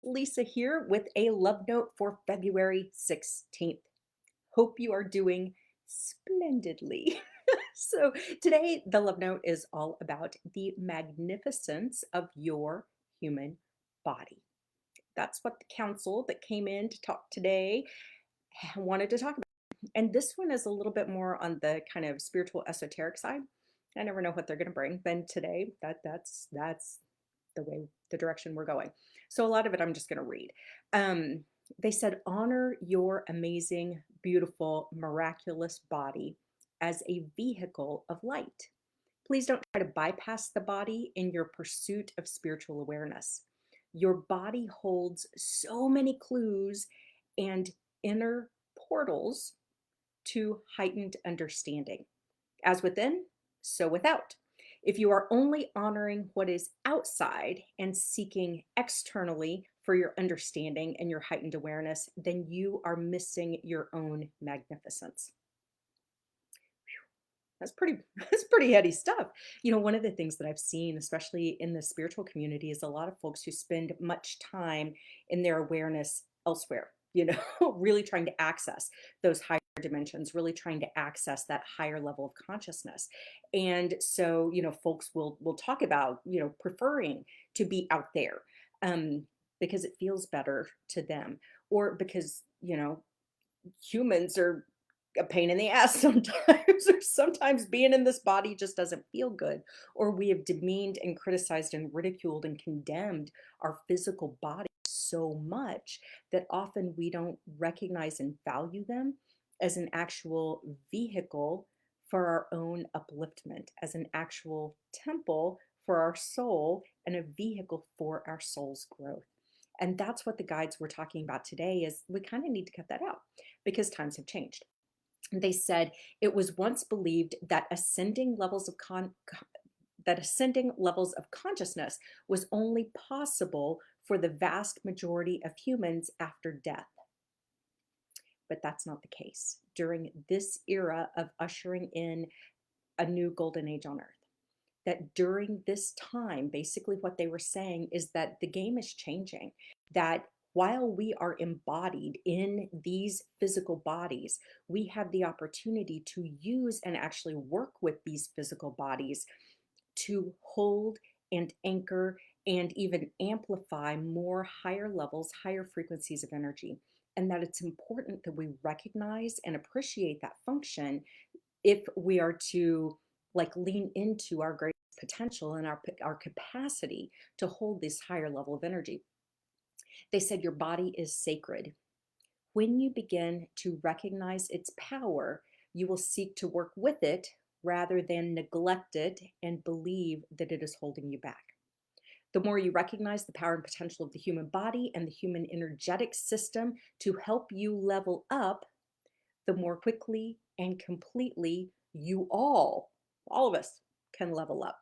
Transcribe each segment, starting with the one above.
Lisa here with a love note for February 16th. Hope you are doing splendidly. So, today the love note is all about the magnificence of your human body. That's what the council that came in to talk today wanted to talk about. And this one is a little bit more on the kind of spiritual esoteric side. I never know what they're going to bring. Then today, that's the way the direction we're going. So a lot of it I'm just going to read. Um, they said, honor your amazing, beautiful, miraculous body as a vehicle of light. Please don't try to bypass the body in your pursuit of spiritual awareness. Your body holds so many clues and inner portals to heightened understanding. As within, so without. If you are only honoring what is outside and seeking externally for your understanding and your heightened awareness, then you are missing your own magnificence. That's pretty that's pretty heady stuff. One of the things that I've seen, especially in the spiritual community, is a lot of folks who spend much time in their awareness elsewhere, really trying to access those higher dimensions, really trying to access that higher level of consciousness. And so, folks will talk about, preferring to be out there because it feels better to them, or because, humans are a pain in the ass sometimes, or sometimes being in this body just doesn't feel good, or we have demeaned and criticized and ridiculed and condemned our physical body so much that often we don't recognize and value them as an actual vehicle for our own upliftment, as an actual temple for our soul and a vehicle for our soul's growth. And that's what the guides we're talking about today is. We kind of need to cut that out because times have changed. They said it was once believed that ascending levels of consciousness was only possible for the vast majority of humans after death. But that's not the case during this era of ushering in a new golden age on earth. That during this time, basically what they were saying is that the game is changing, that while we are embodied in these physical bodies, we have the opportunity to use and actually work with these physical bodies to hold and anchor and even amplify more higher levels, higher frequencies of energy. And that it's important that we recognize and appreciate that function if we are to like lean into our great potential and our capacity to hold this higher level of energy. They said your body is sacred. When you begin to recognize its power, you will seek to work with it rather than neglect it and believe that it is holding you back. The more you recognize the power and potential of the human body and the human energetic system to help you level up, the more quickly and completely you all of us, can level up.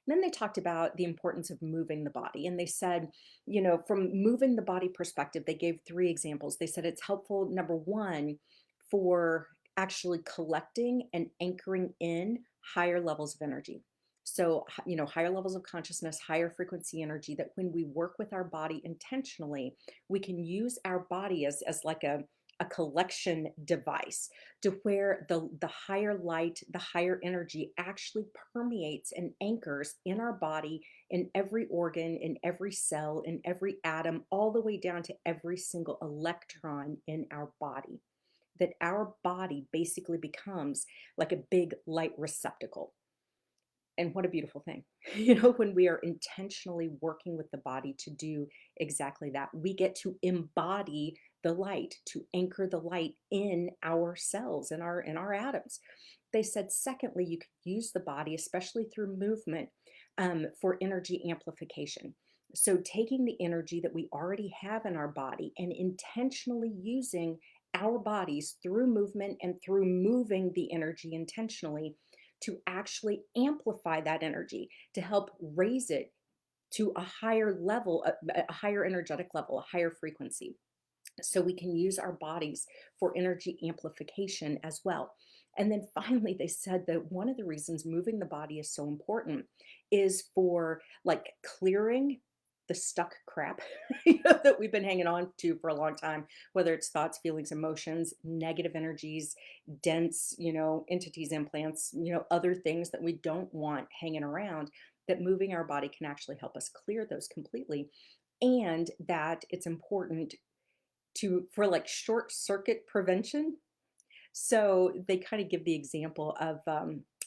And then they talked about the importance of moving the body. And they said, from moving the body perspective, they gave three examples. They said it's helpful, number one, for actually collecting and anchoring in higher levels of energy. So, higher levels of consciousness, higher frequency energy, that when we work with our body intentionally, we can use our body as like a collection device to where the higher light, the higher energy actually permeates and anchors in our body, in every organ, in every cell, in every atom, all the way down to every single electron in our body. That our body basically becomes like a big light receptacle. And what a beautiful thing, when we are intentionally working with the body to do exactly that. We get to embody the light, to anchor the light in our cells, in our atoms. They said, secondly, you could use the body, especially through movement, for energy amplification. So taking the energy that we already have in our body and intentionally using our bodies through movement and through moving the energy intentionally to actually amplify that energy, to help raise it to a higher level, a higher energetic level, a higher frequency. So we can use our bodies for energy amplification as well. And then finally, they said that one of the reasons moving the body is so important is for like clearing the stuck crap that we've been hanging on to for a long time, whether it's thoughts, feelings, emotions, negative energies, dense, entities, implants, other things that we don't want hanging around, that moving our body can actually help us clear those completely. And that it's important for like short circuit prevention. So they kind of give the example of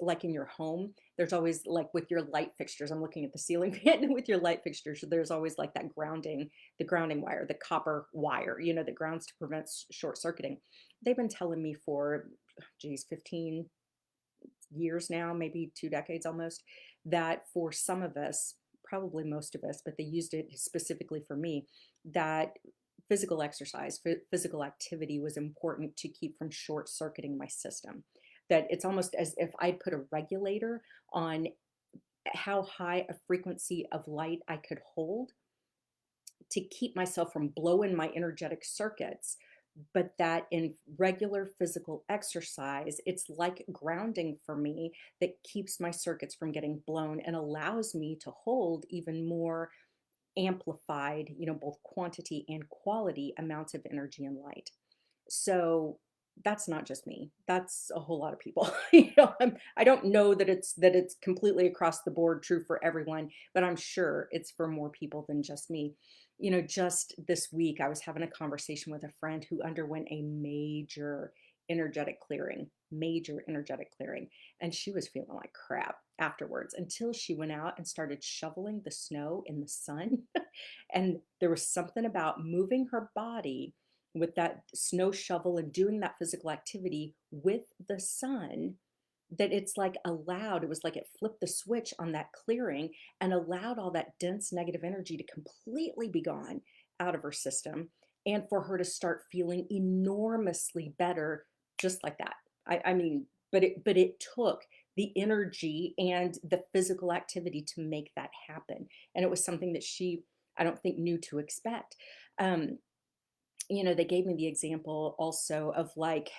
like in your home, there's always like with your light fixtures. I'm looking at the ceiling fan with your light fixtures. There's always like that grounding, the grounding wire, the copper wire, that grounds to prevent short circuiting. They've been telling me for, geez, 15 years now, maybe 2 decades almost, that for some of us, probably most of us, but they used it specifically for me, that physical exercise, physical activity was important to keep from short circuiting my system. That it's almost as if I put a regulator on how high a frequency of light I could hold to keep myself from blowing my energetic circuits. But that in regular physical exercise, it's like grounding for me that keeps my circuits from getting blown and allows me to hold even more amplified, both quantity and quality amounts of energy and light. So that's not just me. That's a whole lot of people. I don't know that it's completely across the board true for everyone, but I'm sure it's for more people than just me. Just this week I was having a conversation with a friend who underwent a major energetic clearing, and she was feeling like crap afterwards until she went out and started shoveling the snow in the sun. And there was something about moving her body with that snow shovel and doing that physical activity with the sun, that it's like allowed, it was like it flipped the switch on that clearing and allowed all that dense negative energy to completely be gone out of her system, and for her to start feeling enormously better just like that. I mean, but it took the energy and the physical activity to make that happen. And it was something that she, I don't think, knew to expect. Um, they gave me the example also of like,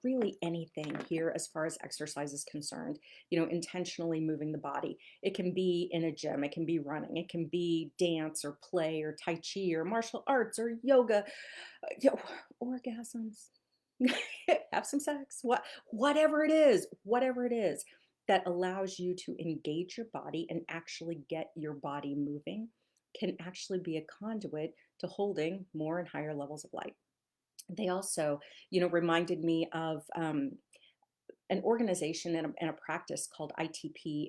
really anything here as far as exercise is concerned, intentionally moving the body. It can be in a gym, it can be running, it can be dance or play or Tai Chi or martial arts or yoga, orgasms, have some sex, whatever it is that allows you to engage your body and actually get your body moving can actually be a conduit to holding more and higher levels of light. They also, reminded me of an organization and a practice called ITP,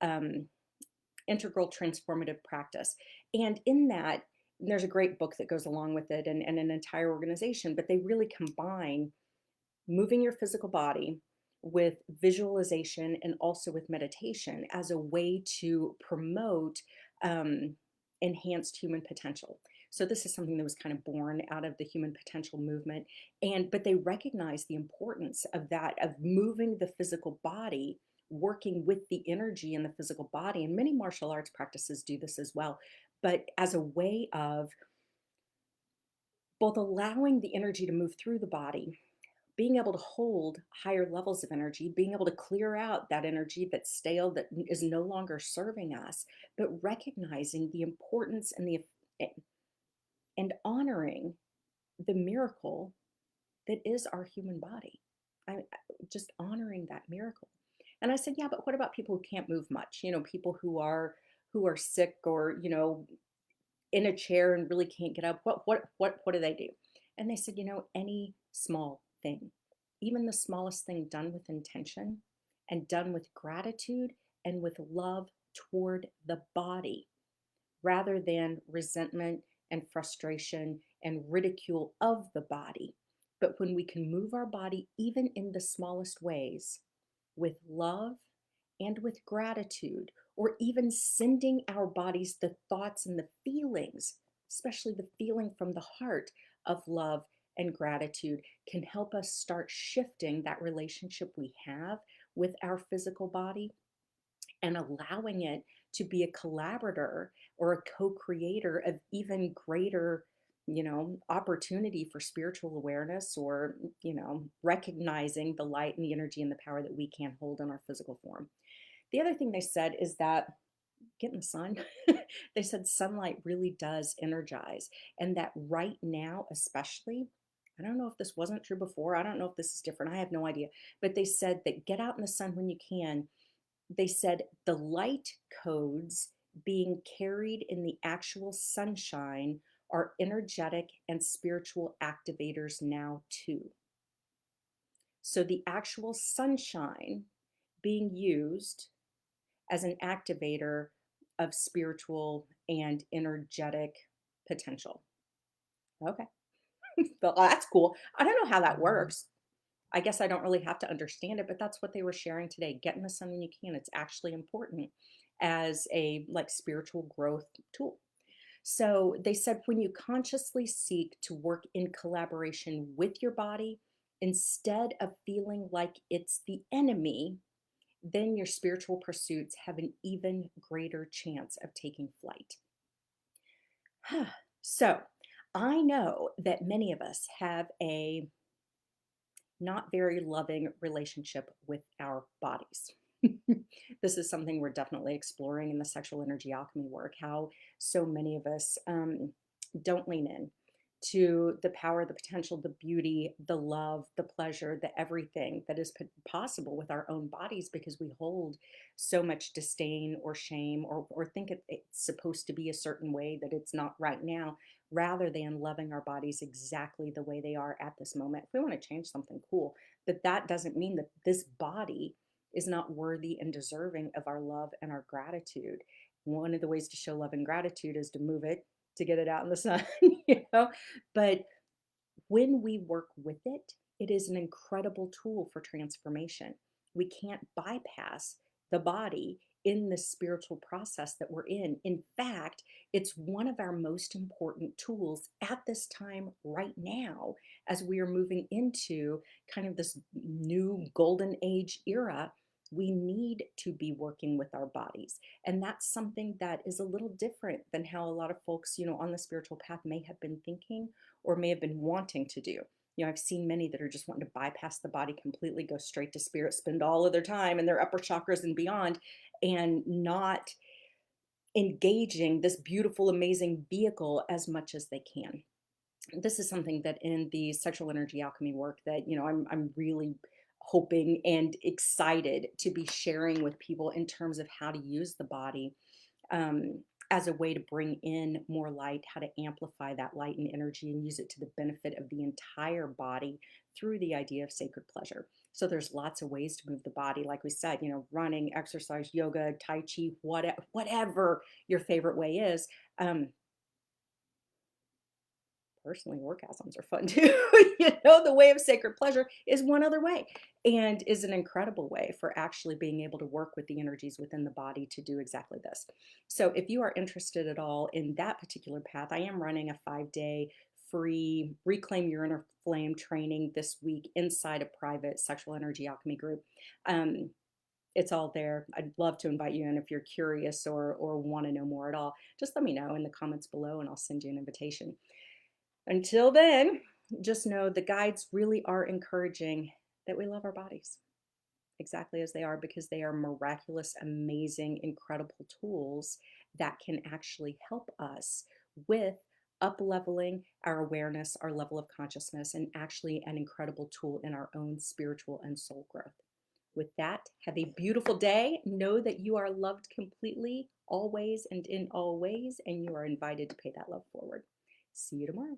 um, Integral Transformative Practice. And in that, there's a great book that goes along with it, and an entire organization, but they really combine moving your physical body with visualization and also with meditation as a way to promote um, enhanced human potential. So this is something that was kind of born out of the human potential movement, but they recognize the importance of that, of moving the physical body, working with the energy in the physical body, and many martial arts practices do this as well, but as a way of both allowing the energy to move through the body, being able to hold higher levels of energy, being able to clear out that energy that's stale, that is no longer serving us, but recognizing the importance and honoring the miracle that is our human body. Just honoring that miracle. And I said, yeah, but what about people who can't move much? People who are sick, or in a chair and really can't get up. What do they do? And they said, any small thing, even the smallest thing done with intention and done with gratitude and with love toward the body, rather than resentment and frustration and ridicule of the body. But when we can move our body, even in the smallest ways, with love and with gratitude, or even sending our bodies the thoughts and the feelings, especially the feeling from the heart of love and gratitude, can help us start shifting that relationship we have with our physical body and allowing it to be a collaborator or a co-creator of even greater opportunity for spiritual awareness, or recognizing the light and the energy and the power that we can hold in our physical form. The other thing they said is that get in the sun. They said sunlight really does energize, and that right now, especially, I don't know if this wasn't true before. I don't know if this is different. I have no idea. But they said that get out in the sun when you can. They said the light codes being carried in the actual sunshine are energetic and spiritual activators now, too. So the actual sunshine being used as an activator of spiritual and energetic potential. Okay. Well, that's cool. I don't know how that works. I guess I don't really have to understand it, but that's what they were sharing today. Get in the sun when you can. It's actually important as a like spiritual growth tool. So they said when you consciously seek to work in collaboration with your body instead of feeling like it's the enemy, then your spiritual pursuits have an even greater chance of taking flight. So I know that many of us have a not very loving relationship with our bodies. This is something we're definitely exploring in the sexual energy alchemy work, how so many of us don't lean in to the power, the potential, the beauty, the love, the pleasure, the everything that is possible with our own bodies because we hold so much disdain or shame or think it's supposed to be a certain way that it's not right now, rather than loving our bodies exactly the way they are at this moment. If we want to change something, cool. But that doesn't mean that this body is not worthy and deserving of our love and our gratitude. One of the ways to show love and gratitude is to move it, to get it out in the sun, you know. But when we work with it, it is an incredible tool for transformation. We can't bypass the body in the spiritual process that we're in. In fact, it's one of our most important tools at this time right now as we are moving into kind of this new golden age era. We need to be working with our bodies. And that's something that is a little different than how a lot of folks, on the spiritual path may have been thinking or may have been wanting to do. I've seen many that are just wanting to bypass the body completely, go straight to spirit, spend all of their time in their upper chakras and beyond, and not engaging this beautiful, amazing vehicle as much as they can. This is something that in the sexual energy alchemy work that, I'm really hoping and excited to be sharing with people in terms of how to use the body as a way to bring in more light, how to amplify that light and energy and use it to the benefit of the entire body through the idea of sacred pleasure. So there's lots of ways to move the body. Like we said, running, exercise, yoga, Tai Chi, whatever your favorite way is. Personally, orgasms are fun too. The way of sacred pleasure is one other way and is an incredible way for actually being able to work with the energies within the body to do exactly this. So if you are interested at all in that particular path, I am running a 5-day free Reclaim Your Inner Flame training this week inside a private sexual energy alchemy group. It's all there. I'd love to invite you in if you're curious or want to know more at all. Just let me know in the comments below and I'll send you an invitation. Until then, just know the guides really are encouraging that we love our bodies exactly as they are because they are miraculous, amazing, incredible tools that can actually help us with up-leveling our awareness, our level of consciousness, and actually an incredible tool in our own spiritual and soul growth. With that, have a beautiful day. Know that you are loved completely, always and in all ways, and you are invited to pay that love forward. See you tomorrow.